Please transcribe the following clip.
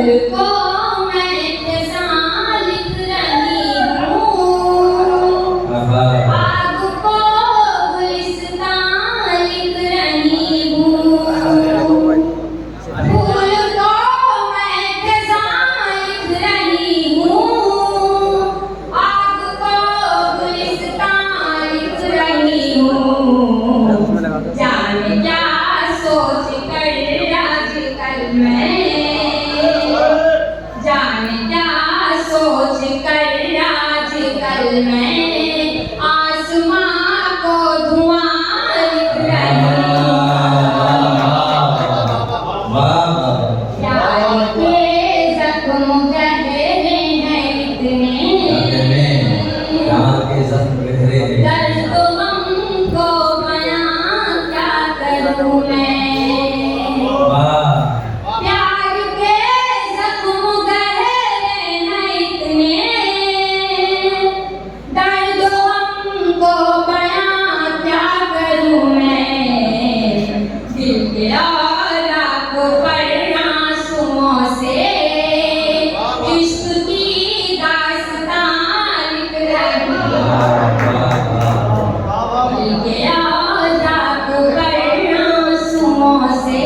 को मैं किसान लिख रही हूँ, आग को गुलिस्तान लिख रही हूँ, फूल को मैं किसान लिख रही हूँ, आग को गुलिस्तान लिख रही हूँ। जाने क्या सोच कर आजकल मैं, जाने क्या सोच कर आजकल मैं आसमां को धुआं लिख रही हूँ। प्यार के जख्म गहरे हैं इतने, दर्द गम को बयां क्या करूं मैं। प्यार के जख्म गहरे हैं इतने, दर्द गम को बयां क्या करूं मैं। दिल के आलाप पर आंसुओं से इश्क की दास्तान लिख रही हूँ। दिल के आलाप पर आंसुओं से